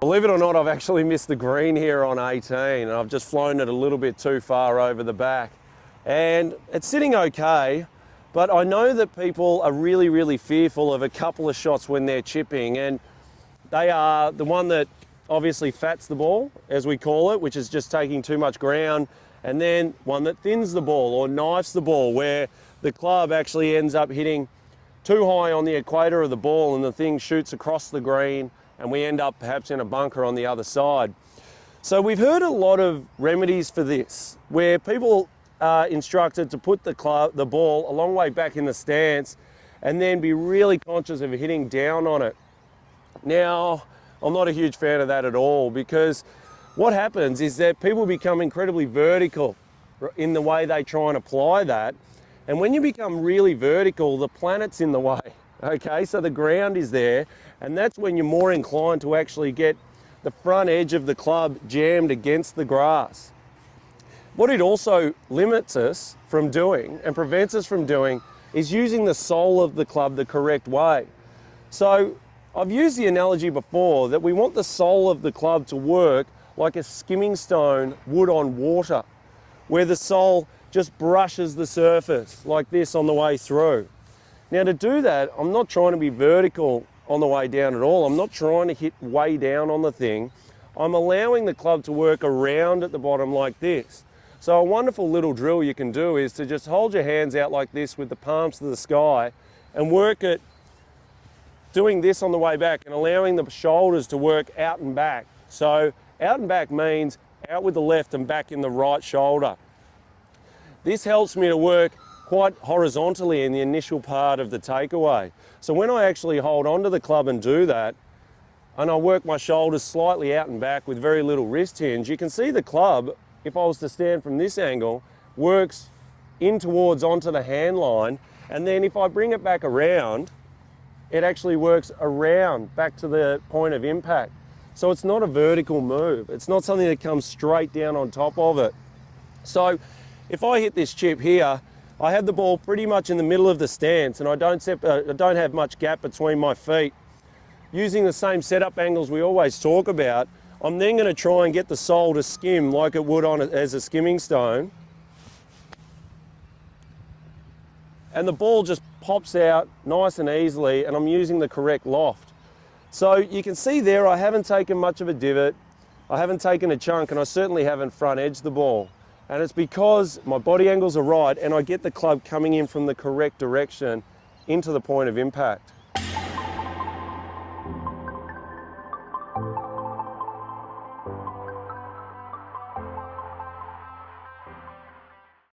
Believe it or not, I've actually missed the green here on 18 and I've just flown it a little bit too far over the back. And it's sitting okay, but I know that people are really fearful of a couple of shots when they're chipping, and they are the one that obviously fats the ball, as we call it, which is just taking too much ground, and then one that thins the ball or knifes the ball, where the club actually ends up hitting too high on the equator of the ball and the thing shoots across the green and we end up perhaps in a bunker on the other side. So we've heard a lot of remedies for this, where people are instructed to put the ball a long way back in the stance and then be really conscious of hitting down on it. Now, I'm not a huge fan of that at all, because what happens is that people become incredibly vertical in the way they try and apply that. And when you become really vertical, the planet's in the way, okay? So the ground is there, and that's when you're more inclined to actually get the front edge of the club jammed against the grass. What it also limits us from doing and prevents us from doing is using the sole of the club the correct way. So I've used the analogy before that we want the sole of the club to work like a skimming stone would on water, where the sole just brushes the surface like this on the way through. Now, to do that, I'm not trying to be vertical on the way down at all. I'm not trying to hit way down on the thing. I'm allowing the club to work around at the bottom like this. So a wonderful little drill you can do is to just hold your hands out like this with the palms to the sky and work at doing this on the way back and allowing the shoulders to work out and back. So out and back means out with the left and back in the right shoulder. This helps me to work quite horizontally in the initial part of the takeaway. So when I actually hold onto the club and do that, and I work my shoulders slightly out and back with very little wrist hinge, you can see the club, if I was to stand from this angle, works in towards onto the hand line, and then if I bring it back around, it actually works around back to the point of impact. So it's not a vertical move. It's not something that comes straight down on top of it. So if I hit this chip here, I have the ball pretty much in the middle of the stance and I don't have much gap between my feet. Using the same setup angles we always talk about, I'm then going to try and get the sole to skim like it would as a skimming stone. And the ball just pops out nice and easily, and I'm using the correct loft. So you can see there I haven't taken much of a divot, I haven't taken a chunk, and I certainly haven't front edged the ball. And it's because my body angles are right and I get the club coming in from the correct direction into the point of impact.